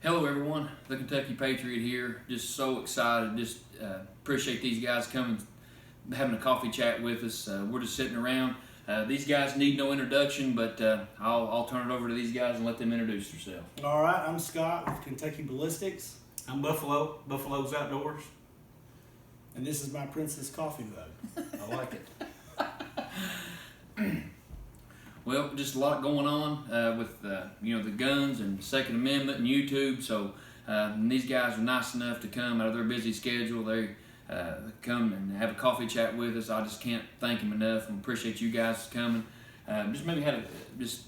Hello everyone, the Kentucky Patriot here. Just so excited, appreciate these guys coming, having a coffee chat with us. We're just sitting around. These guys need no introduction, but I'll turn it over to these guys and let them introduce themselves. All right, I'm Scott with Kentucky Ballistics. I'm Buffalo's Outdoors. And this is my Princess Coffee mug. I like it. Well, just a lot going on with the guns and Second Amendment and YouTube. So and these guys are nice enough to come out of their busy schedule. They come and have a coffee chat with us. I just can't thank them enough and appreciate you guys coming. Just maybe just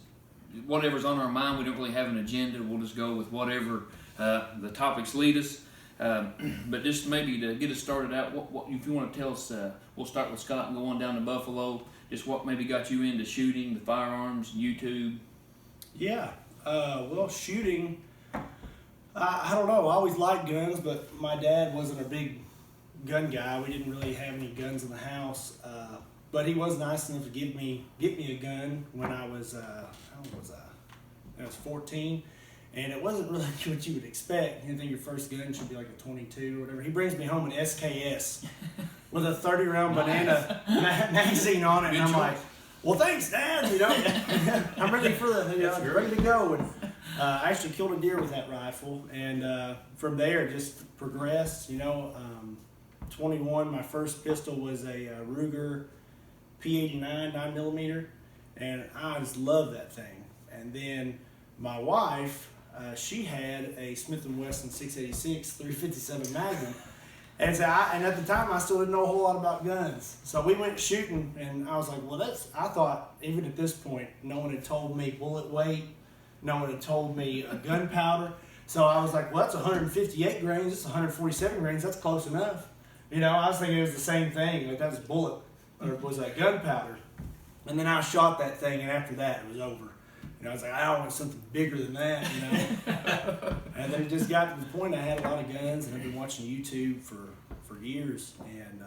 whatever's on our mind. We don't really have an agenda. We'll just go with whatever the topics lead us. But just maybe to get us started out, what if you want to tell us, we'll start with Scott and go on down to Buffalo. Just what maybe got you into shooting, the firearms, YouTube? Yeah, well, shooting, I don't know. I always liked guns, but my dad wasn't a big gun guy. We didn't really have any guns in the house. But he was nice enough to get me a gun when I was, how old was I? I was 14. And it wasn't really what you would expect. You think your first gun should be like a 22 or whatever. He brings me home an SKS with a 30-round banana magazine on it. And I'm like, well, thanks, Dad. I'm ready for ready to go. And I actually killed a deer with that rifle. And from there, just progressed. 21, my first pistol was a Ruger P89 9mm. And I just loved that thing. And then my wife, she had a Smith & Wesson 686 357 Magnum, and at the time I still didn't know a whole lot about guns. So we went shooting, and I was like, well, I thought even at this point, no one had told me bullet weight, no one had told me gunpowder. So I was like, well, that's 158 grains, it's 147 grains, that's close enough. I was thinking it was the same thing, like that was bullet, or was that gunpowder? And then I shot that thing, and after that, it was over. I was like, I want something bigger than that, And then it just got to the point I had a lot of guns, and I've been watching YouTube for years, and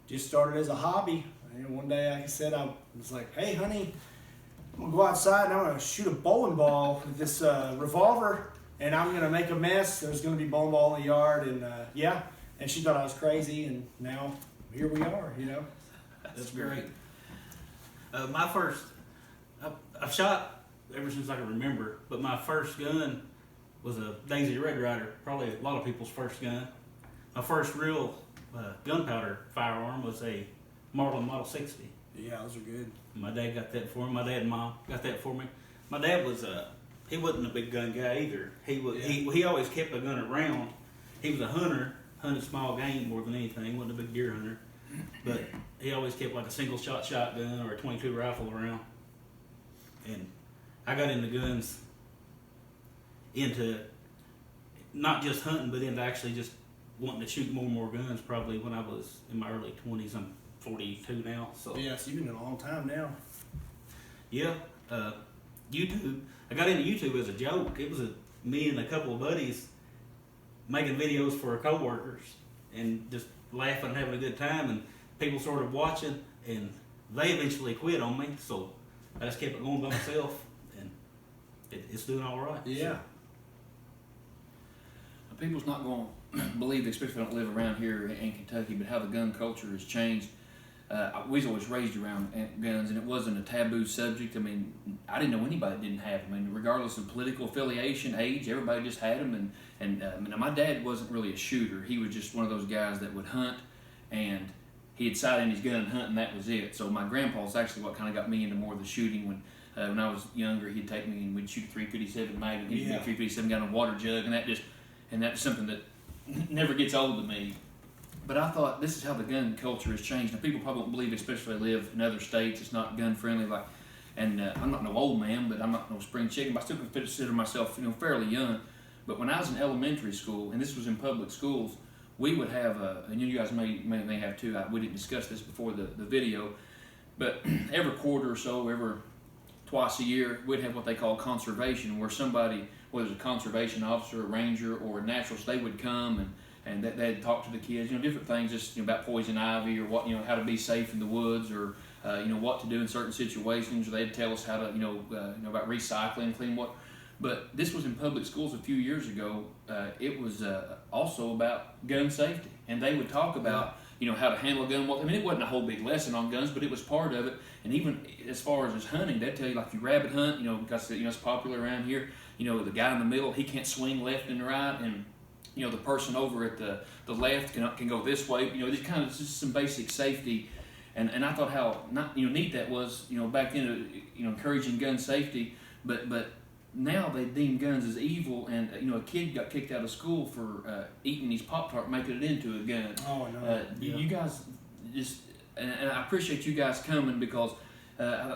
just started as a hobby. One day, like I said, I was like, hey, honey, I'm going to go outside, and I'm going to shoot a bowling ball with this revolver, and I'm going to make a mess. There's going to be bowling ball in the yard, and and she thought I was crazy, and now here we are, That's great. I've shot ever since I can remember, but my first gun was a Daisy Red Ryder, probably a lot of people's first gun. My first real gunpowder firearm was a Marlin Model 60. Yeah, those are good. My dad got that for me. My dad and mom got that for me. My dad was he wasn't a big gun guy either. He always kept a gun around. He was a hunter, hunted small game more than anything. Wasn't a big deer hunter, but he always kept like a single shot shotgun or a 22 rifle around. And I got into guns, into not just hunting, but into actually just wanting to shoot more and more guns probably when I was in my early 20s. I'm 42 now. So yeah, so you've been in a long time now. Yeah, YouTube. I got into YouTube as a joke. It was me and a couple of buddies making videos for our coworkers and just laughing and having a good time, and people started watching, and they eventually quit on me, so I just kept it going by myself. It's doing all right. Yeah. People's not going to believe, especially if they don't live around here in Kentucky, but how the gun culture has changed. We was always raised around guns, and it wasn't a taboo subject. I mean, I didn't know anybody that didn't have them. I mean, regardless of political affiliation, age, everybody just had them. And my dad wasn't really a shooter. He was just one of those guys that would hunt, and he'd sight in his gun and hunt, and that was it. So my grandpa's actually what kind of got me into more of the shooting. When I was younger, he'd take me and we'd shoot a 357 Magnum. He'd make 357 gun on a water jug, and that's something that never gets old to me. But I thought this is how the gun culture has changed. Now people probably don't believe, especially if they live in other states, it's not gun friendly. I'm not no old man, but I'm not no spring chicken. But I still consider myself, fairly young. But when I was in elementary school, and this was in public schools, we would have and you guys may have too. We didn't discuss this before the video, but every quarter or so, twice a year, we'd have what they call conservation, where somebody, whether it's a conservation officer, a ranger, or a naturalist, they would come and they'd talk to the kids, different things, just about poison ivy, or what, how to be safe in the woods, or what to do in certain situations. Or they'd tell us how to, about recycling, clean But this was in public schools a few years ago. It was also about gun safety, and they would talk about how to handle a gun. Well, I mean, it wasn't a whole big lesson on guns, but it was part of it. And even as far as hunting, they'd tell you, like, if you rabbit hunt, because it's popular around here. The guy in the middle, he can't swing left and right, and the person over at the left can go this way. This kind of just some basic safety. And I thought how neat that was. Back then, encouraging gun safety, but now they deem guns as evil, and a kid got kicked out of school for eating these Pop-Tart, making it into a gun. Oh no! You guys just, and I appreciate you guys coming, because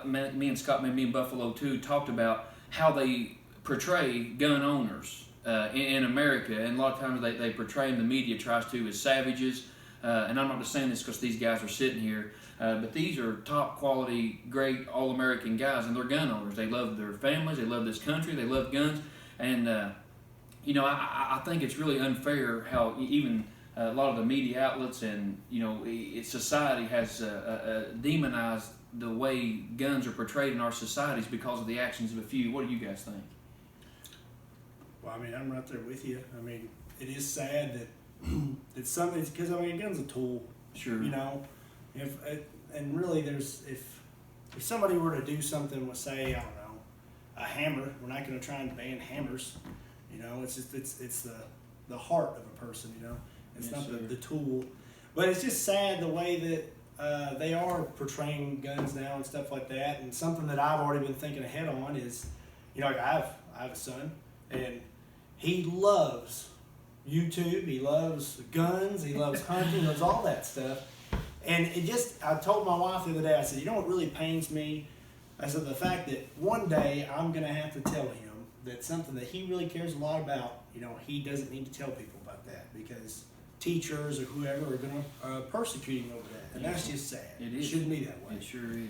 me and Scott, me and Buffalo too, talked about how they portray gun owners in America, and a lot of times they portray them, the media tries to, as savages. And I'm not just saying this because these guys are sitting here, but these are top quality, great, all-American guys, and they're gun owners. They love their families, they love this country, they love guns, and I think it's really unfair how even a lot of the media outlets and society has demonized the way guns are portrayed in our societies because of the actions of a few. What do you guys think? Well, I mean, I'm right there with you. I mean, it is sad that it's something, because a gun's a tool. Sure. And really, if somebody were to do something with, say, I don't know, a hammer, we're not going to try and ban hammers. It's just it's the heart of a person. It's yes, not the tool. But it's just sad the way that they are portraying guns now and stuff like that. And something that I've already been thinking ahead on is, like I have a son, and he loves YouTube, he loves guns, he loves hunting, he loves all that stuff. And I told my wife the other day, I said, what really pains me? I said, the fact that one day I'm going to have to tell him that something that he really cares a lot about, he doesn't need to tell people about that, because teachers or whoever are going to persecute him over that. And that's just sad. It shouldn't be that way. It sure is.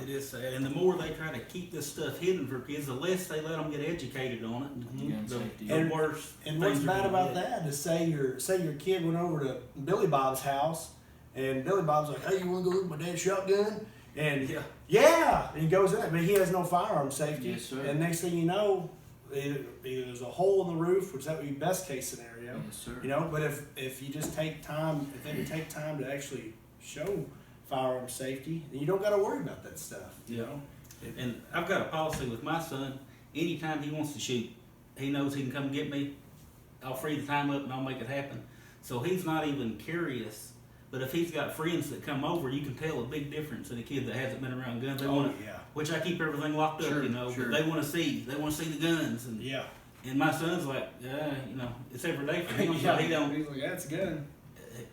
It is sad, and the more they try to keep this stuff hidden for kids, the less they let them get educated on it. Mm-hmm. The worse. And what's bad about that is, say your kid went over to Billy Bob's house, and Billy Bob's like, "Hey, you want to go look at my dad's shotgun?" And yeah, and he goes in, but he has no firearm safety. Yes, sir. And next thing you know, either there's a hole in the roof, which that would be best case scenario. Yes, sir. But if you just take time, if they would take time to actually show firearm safety, and you don't got to worry about that stuff. And I've got a policy with my son. Anytime he wants to shoot, he knows he can come get me. I'll free the time up and I'll make it happen. So he's not even curious. But if he's got friends that come over, you can tell a big difference in a kid that hasn't been around guns. Which I keep everything locked up, Sure. But they want to see the guns. And and my son's like, it's every day for him. So he don't. He's like, it's a gun.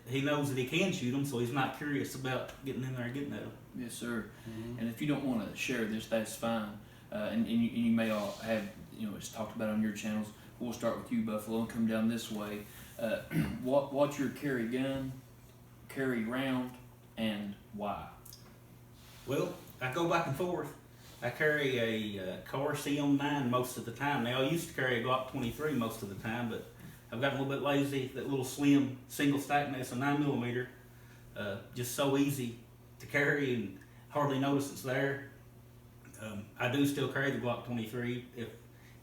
He knows that he can shoot them, so he's not curious about getting in there and getting at them. Yes, sir. Mm-hmm. And if you don't want to share this, that's fine. And you may all have, it's talked about on your channels. We'll start with you, Buffalo, and come down this way. What's your carry gun, carry round, and why? Well, I go back and forth. I carry a Car CM9 most of the time. Now, I used to carry a Glock 23 most of the time, but I've gotten a little bit lazy. That little slim single stack, and it's a 9mm. Just so easy to carry and hardly notice it's there. I do still carry the Glock 23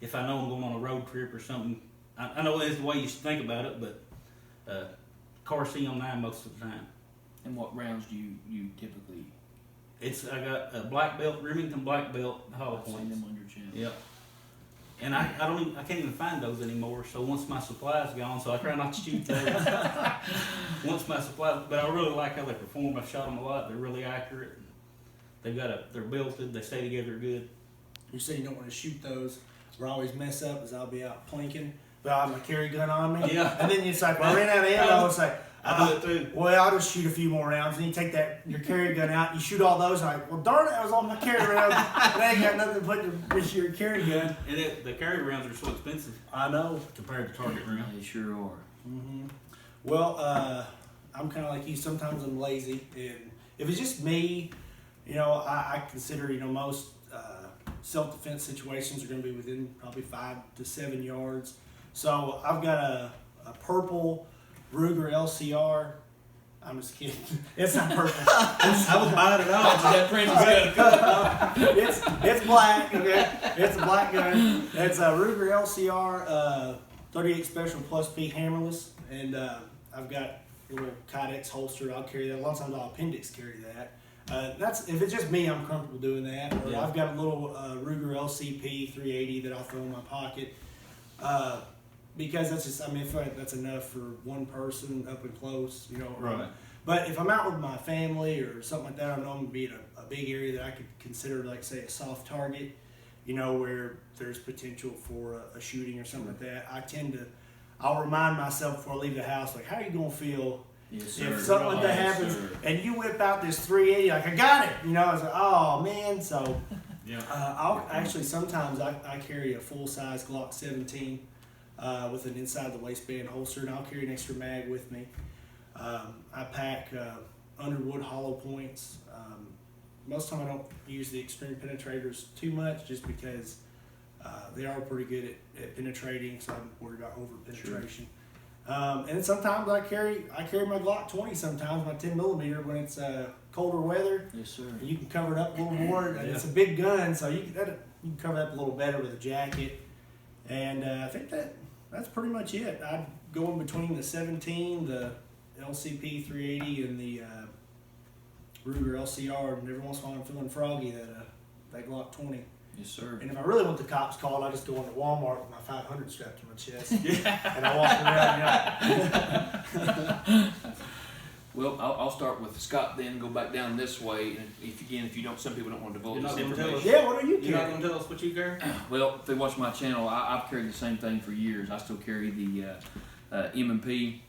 if I know I'm going on a road trip or something. I know that's the way you should think about it, but Car CM9 most of the time. And what rounds do you typically? I got a black belt, Remington black belt, hollow I've seen points. them on your channel. Yep. And I can't even find those anymore. So once my supply's gone, so I try not to shoot those. Once my supply, but I really like how they perform. I've shot them a lot. They're really accurate. They're belted. They stay together good. You say you don't want to shoot those. Where I always mess up is I'll be out plinking, but I have my carry gun on me. Yeah. And then it's like, well, I ran out of ammo. It's like, I do it too. Well, I'll just shoot a few more rounds. And you take your carry gun out, and you shoot all those. I'm like, well, darn it, I was on my carry rounds. And I ain't got nothing to put with your carry gun. And the carry rounds are so expensive. I know. Compared to target rounds. They sure are. Mm-hmm. Well, I'm kind of like you. Sometimes I'm lazy. And if it's just me, I consider, most self-defense situations are going to be within probably 5 to 7 yards. So I've got a purple Ruger LCR I'm just kidding. It's not perfect. I was buying it all. That Princess gun. It's black. Okay, it's a black gun. It's a Ruger LCR 38 Special Plus P hammerless, and I've got a little Kydex holster. I'll carry that. A lot of times I'll appendix carry that. That's if it's just me, I'm comfortable doing that. Or I've got a little Ruger LCP 380 that I'll throw in my pocket. Because that's just, I mean, I feel like that's enough for one person up and close, you know. Right. But if I'm out with my family or something like that, I know I'm going to be in a big area that I could consider, like, say, a soft target, you know, where there's potential for a shooting or something like that. I'll remind myself before I leave the house, like, how are you going to feel if something like that happens and you whip out this 380, like, I got it, you know. I was like, oh, man. So I'll actually, sometimes I carry a full-size Glock 17. With an inside the waistband holster, and I'll carry an extra mag with me. I pack Underwood hollow points. Most of the time I don't use the extreme penetrators too much just because they are pretty good at penetrating, so I'm worried about over penetration. And then sometimes I carry my Glock 20 sometimes, my 10 millimeter when it's colder weather. Yes, sir. And you can cover it up a little more. And it's a big gun, so you can cover it up a little better with a jacket. And I think that's pretty much it. I'd go in between the 17, the LCP 380, and the Ruger LCR. And every once in a while I'm feeling froggy, that Glock 20. Yes, sir. And if I really want the cops called, I just go into Walmart with my 500 strapped to my chest. And I walk around. Well, I'll start with Scott then, go back down this way. And if you don't, some people don't want to divulge this information. Yeah, what are you carrying? You're not going to tell us what you carry? Well, if they watch my channel, I've carried the same thing for years. I still carry the M&P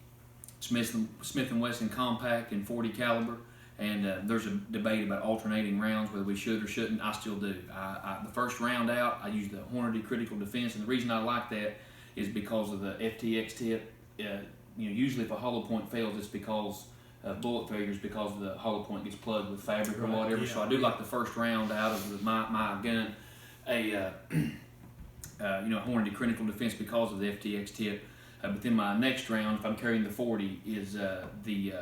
Smith & Wesson compact in 40 caliber. And there's a debate about alternating rounds, whether we should or shouldn't. I still do. The first round out, I use the Hornady Critical Defense, and the reason I like that is because of the FTX tip. Usually if a hollow point fails, it's because bullet failures because the hollow point gets plugged with fabric or whatever. So I do like the first round out of my gun, a Hornady Critical Defense because of the FTX tip. But then my next round, if I'm carrying the 40, is the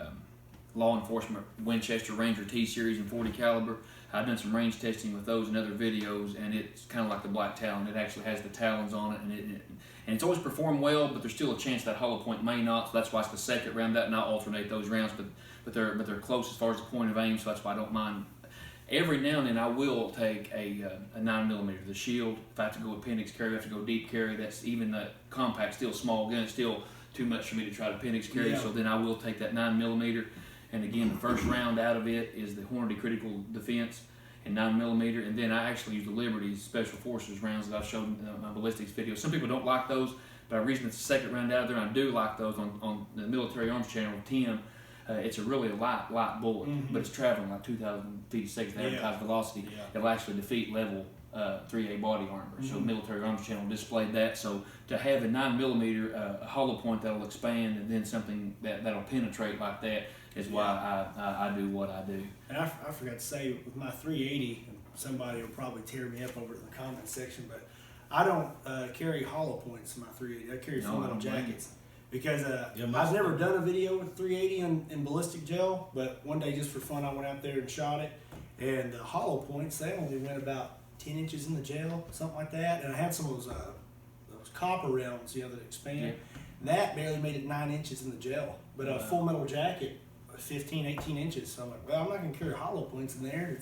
Law Enforcement Winchester Ranger T-Series in 40 caliber. I've done some range testing with those in other videos, and it's kind of like the Black Talon. It actually has the talons on it, and it's always performed well, but there's still a chance that hollow point may not. So that's why it's the second round out, and I'll alternate those rounds. But they're close as far as the point of aim, so that's why I don't mind. Every now and then I will take a 9mm, the Shield. If I have to go appendix carry, I have to go deep carry. That's even the compact, still small gun. It's still too much for me to try to appendix carry. So then I will take that 9mm. And again, the first round out of it is the Hornady Critical Defense and 9mm. And then I actually use the Liberty Special Forces rounds that I've showed in my ballistics video. Some people don't like those, but the reason it's the second round out of there, and I do like those on the Military Arms channel, Tim. It's a really light bullet, but it's traveling like 2,000 feet a second at advertised velocity. It'll actually defeat level 3A body armor. So Military Arms channel displayed that. So to have a 9mm a hollow point that'll expand and then something that'll penetrate like that is why I do what I do. And I forgot to say, with my 380, and somebody will probably tear me up over it in the comment section, but I don't carry hollow points in my 380. I carry full metal jackets. Because I've never done a video with 380 in ballistic gel, but one day just for fun I went out there and shot it, and the hollow points, they only went about 10 inches in the gel, something like that, and I had some of those copper rounds, that expand. That barely made it 9 inches in the gel, but a full metal jacket, 15, 18 inches, so I'm like, well, I'm not going to carry hollow points in there.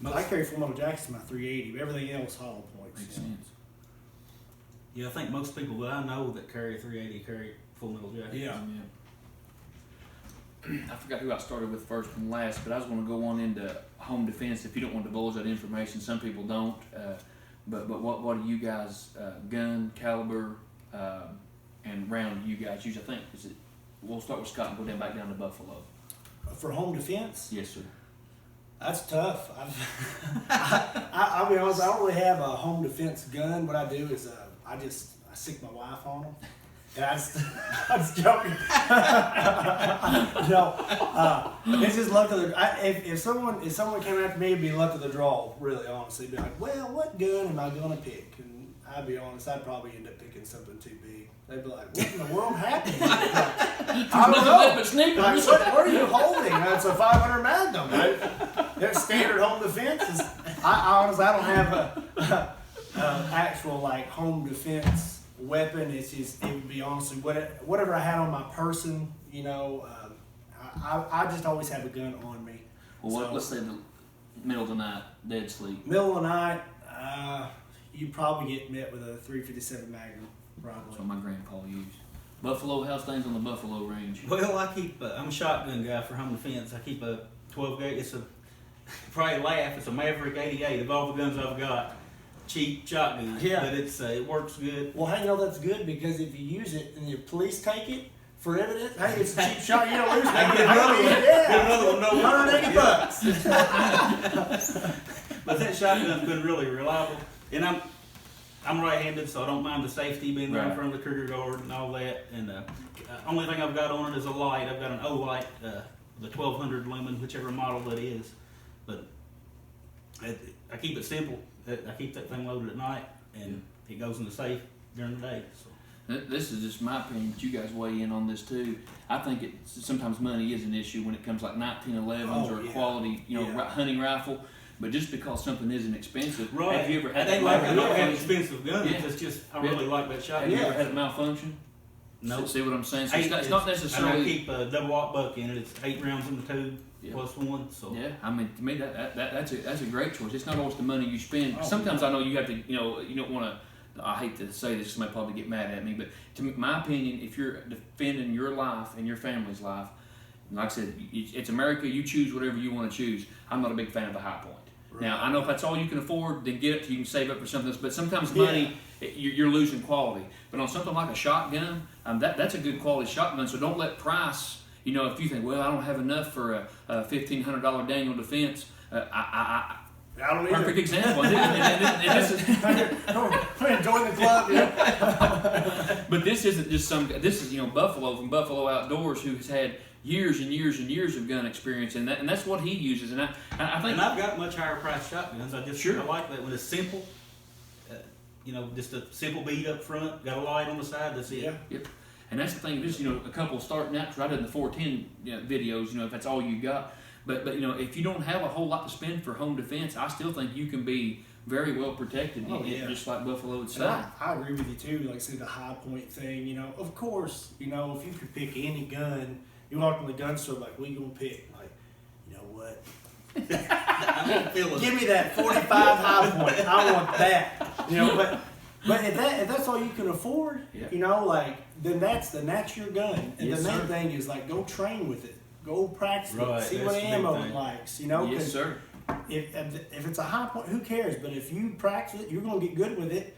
I carry full metal jackets in my 380, but everything else hollow points. Makes sense. Yeah, I think most people that I know that carry a 380 carry full metal jackets. Yeah. I forgot who I started with first and last, but I was going to go on into home defense. If you don't want to divulge that information, some people don't. But what do you guys, gun, caliber, and round do you guys use? I think we'll start with Scott and go back down to Buffalo. For home defense? Yes, sir. That's tough. I'll be honest, I don't really have a home defense gun. What I do is I sick my wife on them. And I was joking. It's just luck of the. If someone came after me, it'd be luck of the draw. Really, honestly, be like, well, what gun am I gonna pick? And I'll be honest, I'd probably end up picking something too big. They'd be like, what in the world happened? I don't know. But sneakers. Like, what are you holding? That's a 500 Magnum, right? Their standard home defense is, I honestly, I don't have a actual like home defense weapon. It's just, it would be honestly, whatever I had on my person, you know, I just always have a gun on me. Well, let's say the middle of the night, dead sleep. Middle of the night, you probably get met with a 357 Magnum, probably. That's what my grandpa used. Buffalo, how things on the Buffalo range? Well, I keep. I'm a shotgun guy for home defense. I keep a 12 gauge. It's a probably laugh. It's a Maverick 88 of all the guns I've got. Cheap shotgun. Yeah. But it works good. Well, hey, you know that's good because if you use it and the police take it for evidence, hey, it's a cheap shot. You don't lose I get another one. No $180. But that shotgun's been really reliable, and I'm right-handed, so I don't mind the safety being right in front of the trigger guard and all that. And only thing I've got on it is a light. I've got an O light, the 1200 lumen, whichever model that is. But I keep it simple. I keep that thing loaded at night, and it goes in the safe during the day. So. This is just my opinion, but you guys weigh in on this too. I think sometimes money is an issue when it comes like 1911s or a quality, hunting rifle. But just because something isn't expensive, right? Have you ever had I don't have expensive guns. Yeah. It's just I really like that shotgun. Have you ever had it malfunction? No. See what I'm saying? So it's not necessarily. I keep a double aught buck in it. It's 8 rounds in the tube plus 1. So yeah, I mean to me that's a great choice. It's not always the money you spend. Sometimes I know you have to. You don't want to. I hate to say this, somebody probably get mad at me, but to my opinion, if you're defending your life and your family's life, like I said, it's America. You choose whatever you want to choose. I'm not a big fan of the high point. Right. Now I know if that's all you can afford, then get it. You can save up for something else. But sometimes money, you're losing quality. But on something like a shotgun, that's a good quality shotgun. So don't let price. If you think, well, I don't have enough for a $1,500 Daniel Defense, I don't either. Perfect example. We're enjoying the club, yeah. But this isn't just this is Buffalo from Buffalo Outdoors, who has had years and years and years of gun experience, and that's what he uses. And I think. And I've got much higher priced shotguns. I like that when it's simple. Just a simple bead up front, got a light on the side. That's it. Yeah. Yep. And that's the thing. Just a couple starting out. Cause I did the 410 videos. If that's all you got. But if you don't have a whole lot to spend for home defense, I still think you can be very well protected, just like Buffalo would say. I agree with you too. Like say the high point thing. Of course, if you could pick any gun, you walk in the gun store like, "We gonna pick?" Like, you know what? Give me that 45 high point. I want that. But if that's all you can afford, then that's your gun. And the main thing is like go train with it. Go practice it. See what ammo it likes, Yes, sir. If it's a high point, who cares? But if you practice it, you're going to get good with it.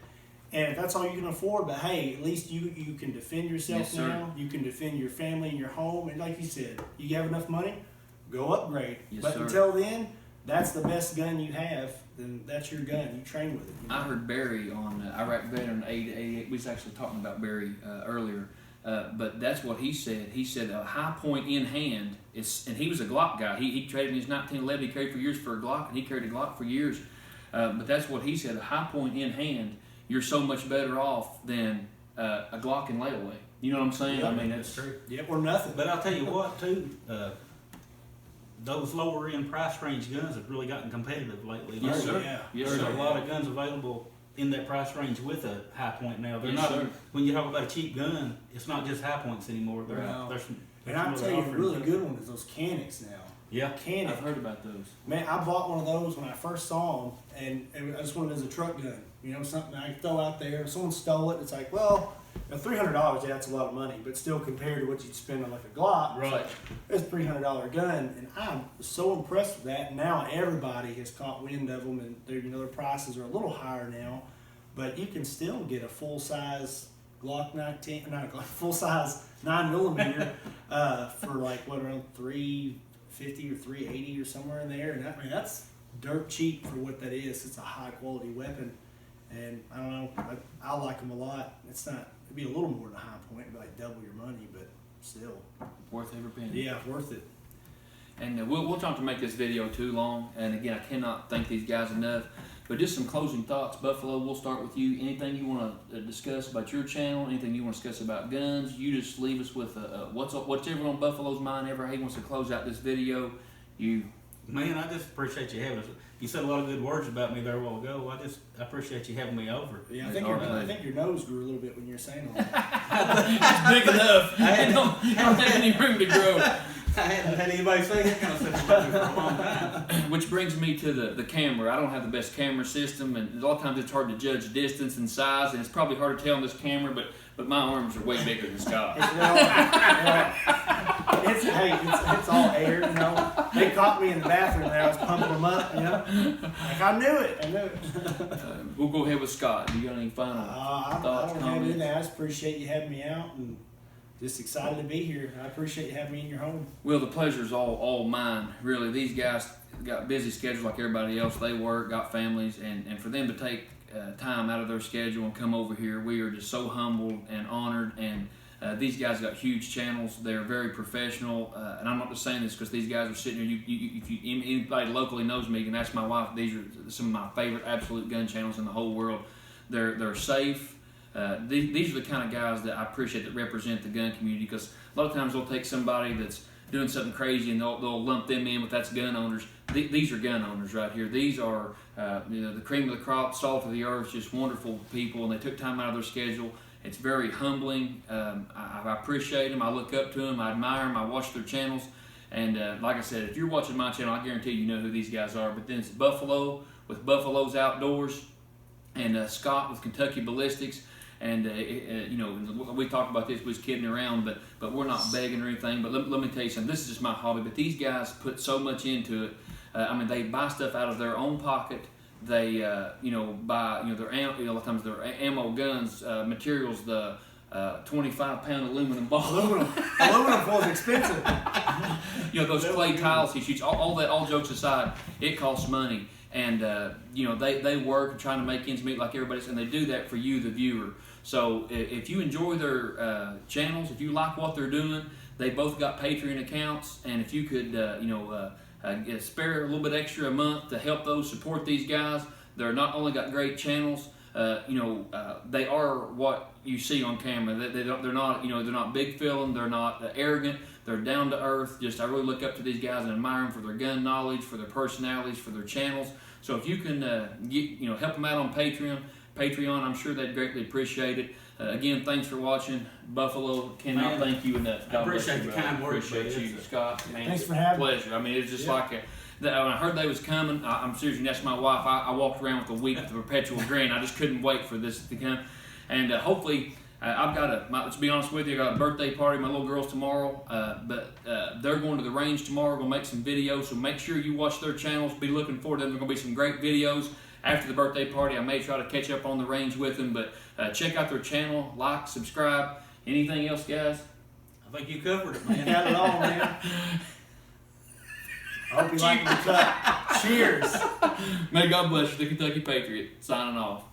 And if that's all you can afford, but hey, at least you can defend yourself now. You can defend your family and your home. And like you said, you have enough money, go upgrade. But until then, that's the best gun you have. Then that's your gun. You train with it. I heard Barry on Iraq Veteran 888. We was actually talking about Barry earlier. But that's what he said. He said a high point in hand and he was a Glock guy. He traded in his 1911. He carried for years for a Glock, and he carried a Glock for years. But that's what he said. A high point in hand, you're so much better off than a Glock in layaway. You know what I'm saying? Yeah, I mean, that's true. Yep, or nothing. But I'll tell you what, too. Those lower end price range guns have really gotten competitive lately. Yes, sir. Yeah. Yes, There's sir. a lot of guns available in that price range with a high point now. They're Yes, not. sir. When you talk about a cheap gun, it's not just high points anymore. And I'll tell you a really good one is those Canics now. Yeah, Canic. I've heard about those. Man, I bought one of those when I first saw them, and I just wanted it as a truck gun. Something I could throw out there. If someone stole it, it's like, well, $300, that's a lot of money, but still compared to what you'd spend on like a Glock, right? It's a $300 gun, and I'm so impressed with that. And now everybody has caught wind of them, and their prices are a little higher now, but you can still get a full size Glock 19, not a Glock, full size 9mm for like around $350 or $380 or somewhere in there, and that's dirt cheap for what that is. It's a high quality weapon, and I don't know, I like them a lot. It'd be a little more than a high point, it'd be like double your money, but still Worth every penny. yeah, worth it. And we'll try not to make this video too long. And again, I cannot thank these guys enough. But just some closing thoughts. Buffalo, we'll start with you. Anything you want to discuss about your channel? Anything you want to discuss about guns? You just leave us with whatever on Buffalo's mind. Ever he wants to close out this video, you. Man, I just appreciate you having us. You said a lot of good words about me there a while ago. I appreciate you having me over. Yeah, I think your nose grew a little bit when you were saying all that. It's big enough. I don't have any room to grow. I hadn't had anybody say that kind of stuff about me for a long time. Which brings me to the camera. I don't have the best camera system, and a lot of times it's hard to judge distance and size, and it's probably hard to tell on this camera, but my arms are way bigger than Scott. It's all air, you know. They caught me in the bathroom and I was pumping them up, you know. Like, I knew it. We'll go ahead with Scott. You got any final I thoughts, don't have anything. I just appreciate you having me out and just excited to be here. I appreciate you having me in your home. Well, the pleasure's all mine, really. These guys got busy schedules like everybody else. They work, got families, and for them to take time out of their schedule and come over here, we are just so humbled and honored. And these guys got huge channels. They're very professional, and I'm not just saying this because these guys are sitting here. If anybody locally knows me, you can ask my wife. These are some of my favorite absolute gun channels in the whole world. They're safe. These are the kind of guys that I appreciate that represent the gun community, because a lot of times they'll take somebody that's doing something crazy and they'll lump them in with that's gun owners. These are gun owners right here. These are the cream of the crop, salt of the earth, just wonderful people, and they took time out of their schedule. It's very humbling. I appreciate them. I look up to them. I admire them. I watch their channels. And like I said, if you're watching my channel, I guarantee you know who these guys are. But then it's Buffalo with Buffalo's Outdoors, and Scott with Kentucky Ballistics. And you know, we talked about this, we was kidding around, but we're not begging or anything. But let me tell you something. This is just my hobby. But these guys put so much into it. I mean, they buy stuff out of their own pocket. They you know, buy their a lot of times their ammo, guns, materials, the 25-pound aluminum ball. Aluminum foil is expensive. You know, those clay tiles he shoots. All jokes aside, it costs money. And you know, they work trying to make ends meet like everybody else, and they do that for you, the viewer. So if you enjoy their channels, if you like what they're doing, they both got Patreon accounts, and if you could spare a little bit extra a month to help those support these guys, they're not only got great channels, they are what you see on camera. They're not big feeling, they're not arrogant, they're down to earth. Just I really look up to these guys and admire them for their gun knowledge, for their personalities, for their channels. So if you can help them out on Patreon, I'm sure they'd greatly appreciate it. Again, thanks for watching. Buffalo, cannot thank you enough. God I appreciate bless you, the kind words. Appreciate you, Scott. Man, Thanks for having me. pleasure. I mean, it's just like when I heard they was coming, I'm serious. That's my wife. I walked around with a week with a perpetual grin. I just couldn't wait for this to come. And hopefully, I've got let's be honest with you, I got a birthday party, my little girl's tomorrow, but they're going to the range tomorrow, going to make some videos, so make sure you watch their channels, be looking forward to them. There's going to be some great videos. After the birthday party, I may try to catch up on the range with them, but check out their channel, like, subscribe. Anything else, guys? I think you covered it, man. You got it all, man. I hope you like the cut. Cheers. May God bless you, the Kentucky Patriot, signing off.